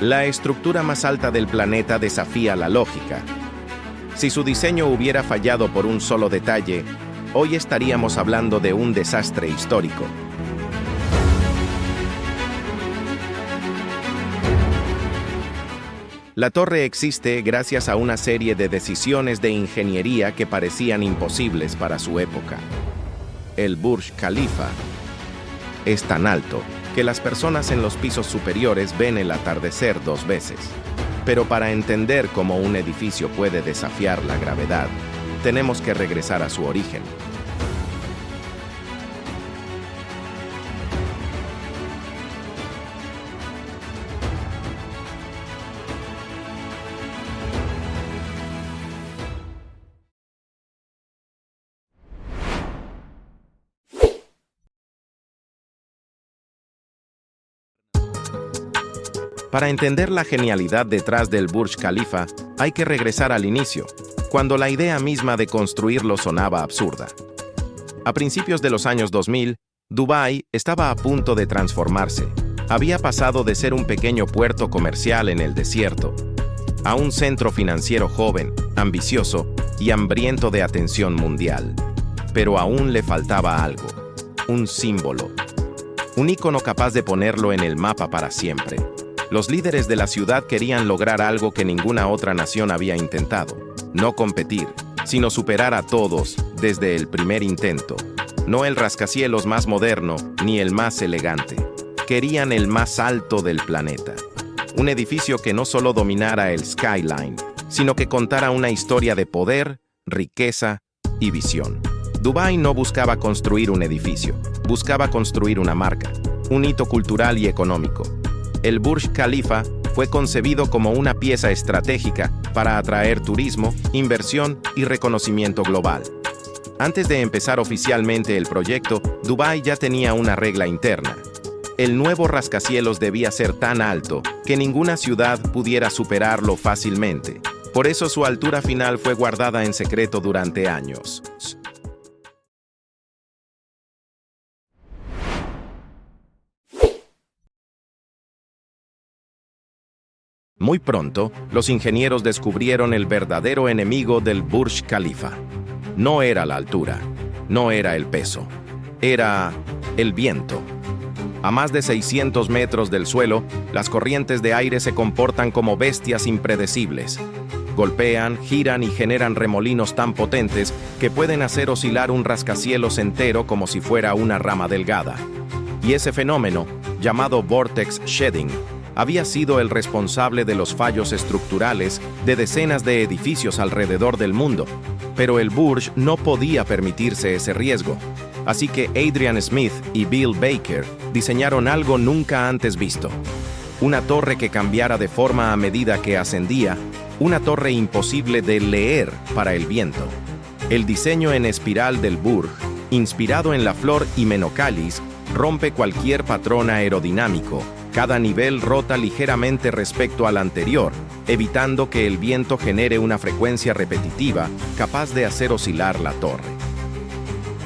La estructura más alta del planeta desafía la lógica. Si su diseño hubiera fallado por un solo detalle, hoy estaríamos hablando de un desastre histórico. La torre existe gracias a una serie de decisiones de ingeniería que parecían imposibles para su época. El Burj Khalifa es tan alto que las personas en los pisos superiores ven el atardecer 2 veces. Pero para entender cómo un edificio puede desafiar la gravedad, tenemos que regresar a su origen. Para entender la genialidad detrás del Burj Khalifa, hay que regresar al inicio, cuando la idea misma de construirlo sonaba absurda. A principios de los años 2000, Dubái estaba a punto de transformarse. Había pasado de ser un pequeño puerto comercial en el desierto a un centro financiero joven, ambicioso y hambriento de atención mundial. Pero aún le faltaba algo, un símbolo, un ícono capaz de ponerlo en el mapa para siempre. Los líderes de la ciudad querían lograr algo que ninguna otra nación había intentado. No competir, sino superar a todos desde el primer intento. No el rascacielos más moderno, ni el más elegante. Querían el más alto del planeta. Un edificio que no solo dominara el skyline, sino que contara una historia de poder, riqueza y visión. Dubái no buscaba construir un edificio, buscaba construir una marca, un hito cultural y económico. El Burj Khalifa fue concebido como una pieza estratégica para atraer turismo, inversión y reconocimiento global. Antes de empezar oficialmente el proyecto, Dubái ya tenía una regla interna. El nuevo rascacielos debía ser tan alto que ninguna ciudad pudiera superarlo fácilmente. Por eso su altura final fue guardada en secreto durante años. Muy pronto, los ingenieros descubrieron el verdadero enemigo del Burj Khalifa. No era la altura, no era el peso, era el viento. A más de 600 metros del suelo, las corrientes de aire se comportan como bestias impredecibles. Golpean, giran y generan remolinos tan potentes que pueden hacer oscilar un rascacielos entero como si fuera una rama delgada. Y ese fenómeno, llamado vortex shedding, había sido el responsable de los fallos estructurales de decenas de edificios alrededor del mundo. Pero el Burj no podía permitirse ese riesgo. Así que Adrian Smith y Bill Baker diseñaron algo nunca antes visto. Una torre que cambiara de forma a medida que ascendía, una torre imposible de leer para el viento. El diseño en espiral del Burj, inspirado en la flor Hymenocallis, rompe cualquier patrón aerodinámico. Cada nivel rota ligeramente respecto al anterior, evitando que el viento genere una frecuencia repetitiva capaz de hacer oscilar la torre.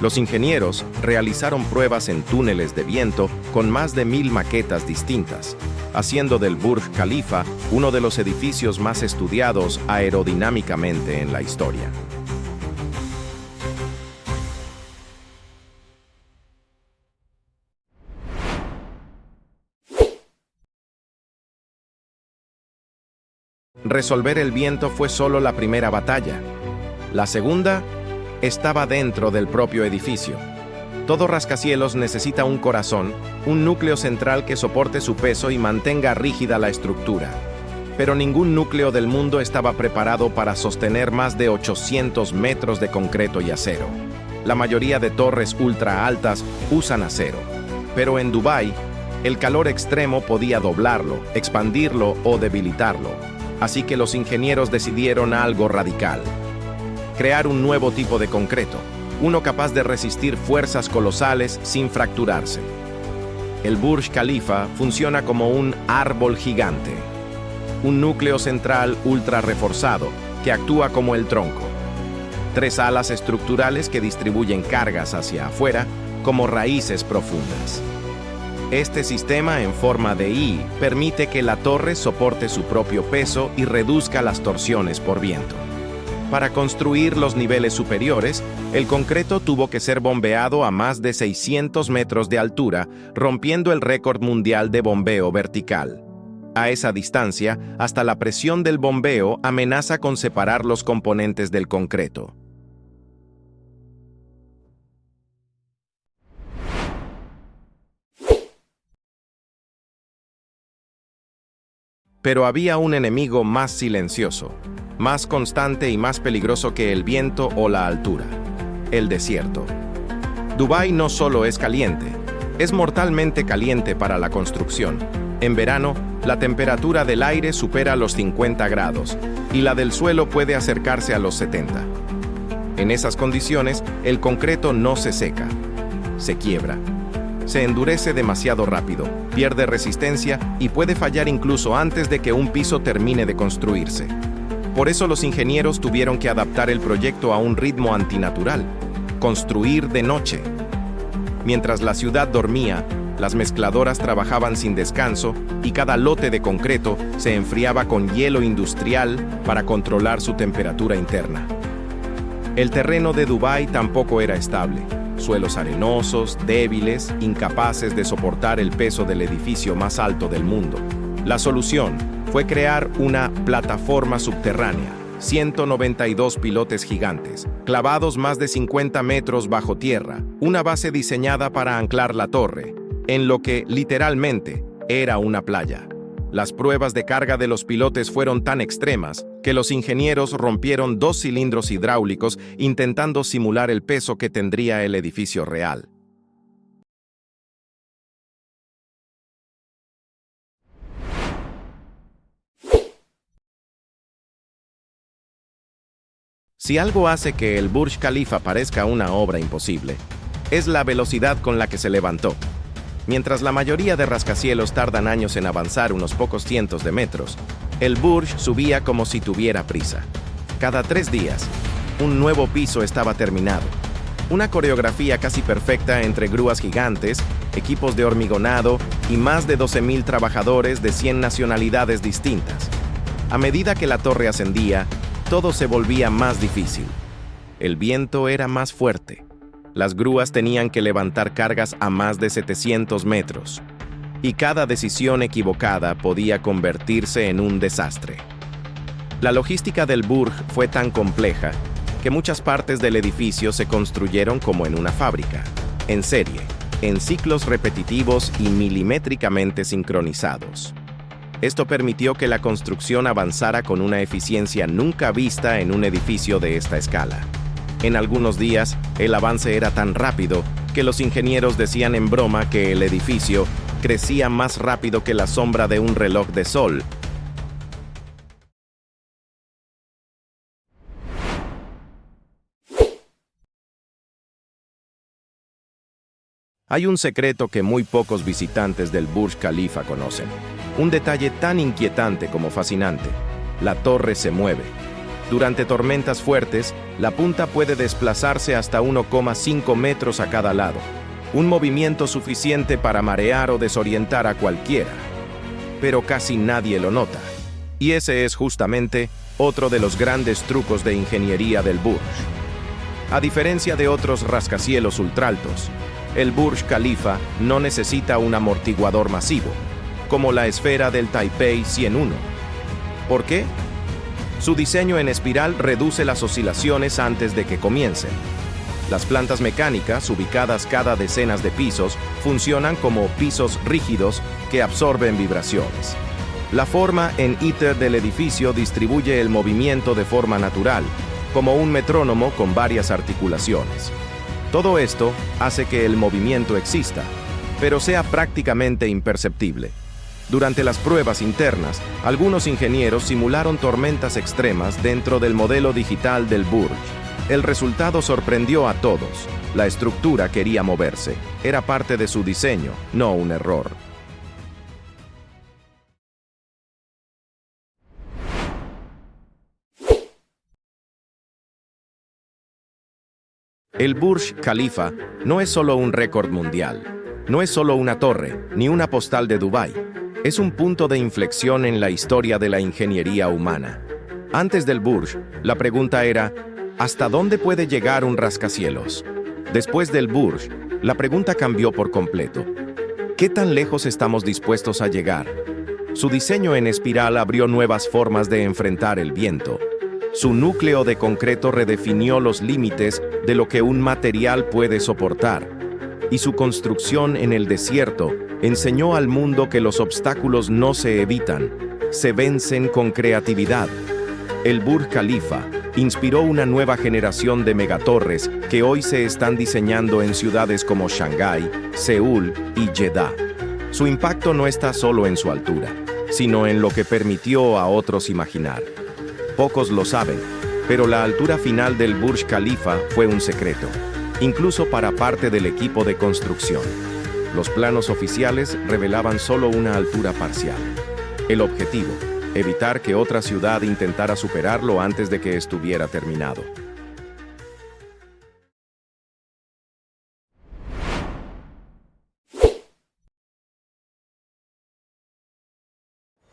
Los ingenieros realizaron pruebas en túneles de viento con más de 1000 maquetas distintas, haciendo del Burj Khalifa uno de los edificios más estudiados aerodinámicamente en la historia. Resolver el viento fue solo la primera batalla. La segunda estaba dentro del propio edificio. Todo rascacielos necesita un corazón, un núcleo central que soporte su peso y mantenga rígida la estructura. Pero ningún núcleo del mundo estaba preparado para sostener más de 800 metros de concreto y acero. La mayoría de torres ultra altas usan acero. Pero en Dubái, el calor extremo podía doblarlo, expandirlo o debilitarlo. Así que los ingenieros decidieron algo radical: crear un nuevo tipo de concreto, uno capaz de resistir fuerzas colosales sin fracturarse. El Burj Khalifa funciona como un árbol gigante, un núcleo central ultra reforzado que actúa como el tronco. 3 alas estructurales que distribuyen cargas hacia afuera como raíces profundas. Este sistema en forma de I permite que la torre soporte su propio peso y reduzca las torsiones por viento. Para construir los niveles superiores, el concreto tuvo que ser bombeado a más de 600 metros de altura, rompiendo el récord mundial de bombeo vertical. A esa distancia, hasta la presión del bombeo amenaza con separar los componentes del concreto. Pero había un enemigo más silencioso, más constante y más peligroso que el viento o la altura: el desierto. Dubái no solo es caliente, es mortalmente caliente para la construcción. En verano, la temperatura del aire supera los 50 grados y la del suelo puede acercarse a los 70. En esas condiciones, el concreto no se seca, se quiebra. Se endurece demasiado rápido, pierde resistencia y puede fallar incluso antes de que un piso termine de construirse. Por eso los ingenieros tuvieron que adaptar el proyecto a un ritmo antinatural: construir de noche. Mientras la ciudad dormía, las mezcladoras trabajaban sin descanso y cada lote de concreto se enfriaba con hielo industrial para controlar su temperatura interna. El terreno de Dubái tampoco era estable. Suelos arenosos, débiles, incapaces de soportar el peso del edificio más alto del mundo. La solución fue crear una plataforma subterránea, 192 pilotes gigantes, clavados más de 50 metros bajo tierra, una base diseñada para anclar la torre, en lo que, literalmente, era una playa. Las pruebas de carga de los pilotes fueron tan extremas que los ingenieros rompieron 2 cilindros hidráulicos intentando simular el peso que tendría el edificio real. Si algo hace que el Burj Khalifa parezca una obra imposible, es la velocidad con la que se levantó. Mientras la mayoría de rascacielos tardan años en avanzar unos pocos cientos de metros, el Burj subía como si tuviera prisa. Cada 3 días, un nuevo piso estaba terminado. Una coreografía casi perfecta entre grúas gigantes, equipos de hormigonado y más de 12.000 trabajadores de 100 nacionalidades distintas. A medida que la torre ascendía, todo se volvía más difícil. El viento era más fuerte. Las grúas tenían que levantar cargas a más de 700 metros. Y cada decisión equivocada podía convertirse en un desastre. La logística del Burj fue tan compleja que muchas partes del edificio se construyeron como en una fábrica, en serie, en ciclos repetitivos y milimétricamente sincronizados. Esto permitió que la construcción avanzara con una eficiencia nunca vista en un edificio de esta escala. En algunos días, el avance era tan rápido que los ingenieros decían en broma que el edificio crecía más rápido que la sombra de un reloj de sol. Hay un secreto que muy pocos visitantes del Burj Khalifa conocen. Un detalle tan inquietante como fascinante: la torre se mueve. Durante tormentas fuertes, la punta puede desplazarse hasta 1,5 metros a cada lado. Un movimiento suficiente para marear o desorientar a cualquiera. Pero casi nadie lo nota. Y ese es justamente otro de los grandes trucos de ingeniería del Burj. A diferencia de otros rascacielos ultraltos, el Burj Khalifa no necesita un amortiguador masivo, como la esfera del Taipei 101. ¿Por qué? Su diseño en espiral reduce las oscilaciones antes de que comiencen. Las plantas mecánicas, ubicadas cada decenas de pisos, funcionan como pisos rígidos que absorben vibraciones. La forma en íter del edificio distribuye el movimiento de forma natural, como un metrónomo con varias articulaciones. Todo esto hace que el movimiento exista, pero sea prácticamente imperceptible. Durante las pruebas internas, algunos ingenieros simularon tormentas extremas dentro del modelo digital del Burj. El resultado sorprendió a todos. La estructura quería moverse. Era parte de su diseño, no un error. El Burj Khalifa no es solo un récord mundial. No es solo una torre, ni una postal de Dubái. Es un punto de inflexión en la historia de la ingeniería humana. Antes del Burj, la pregunta era, ¿hasta dónde puede llegar un rascacielos? Después del Burj, la pregunta cambió por completo. ¿Qué tan lejos estamos dispuestos a llegar? Su diseño en espiral abrió nuevas formas de enfrentar el viento. Su núcleo de concreto redefinió los límites de lo que un material puede soportar. Y su construcción en el desierto enseñó al mundo que los obstáculos no se evitan, se vencen con creatividad. El Burj Khalifa inspiró una nueva generación de megatorres que hoy se están diseñando en ciudades como Shanghái, Seúl y Jeddah. Su impacto no está solo en su altura, sino en lo que permitió a otros imaginar. Pocos lo saben, pero la altura final del Burj Khalifa fue un secreto, incluso para parte del equipo de construcción. Los planos oficiales revelaban solo una altura parcial. El objetivo: evitar que otra ciudad intentara superarlo antes de que estuviera terminado.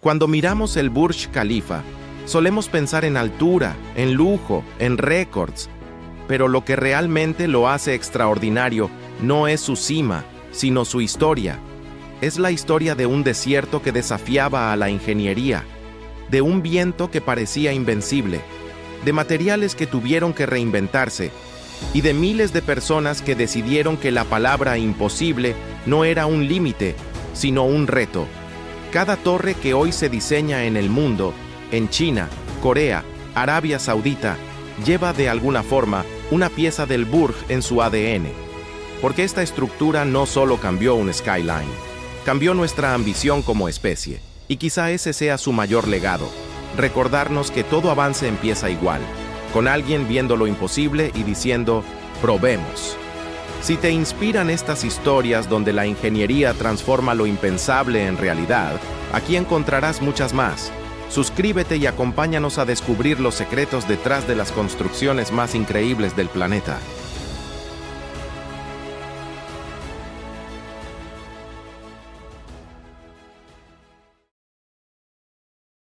Cuando miramos el Burj Khalifa, solemos pensar en altura, en lujo, en récords. Pero lo que realmente lo hace extraordinario no es su cima, sino su historia. Es la historia de un desierto que desafiaba a la ingeniería, de un viento que parecía invencible, de materiales que tuvieron que reinventarse, y de miles de personas que decidieron que la palabra imposible no era un límite, sino un reto. Cada torre que hoy se diseña en el mundo, en China, Corea, Arabia Saudita, lleva de alguna forma una pieza del Burj en su ADN. Porque esta estructura no solo cambió un skyline, cambió nuestra ambición como especie. Y quizá ese sea su mayor legado, recordarnos que todo avance empieza igual, con alguien viendo lo imposible y diciendo, probemos. Si te inspiran estas historias donde la ingeniería transforma lo impensable en realidad, aquí encontrarás muchas más. Suscríbete y acompáñanos a descubrir los secretos detrás de las construcciones más increíbles del planeta.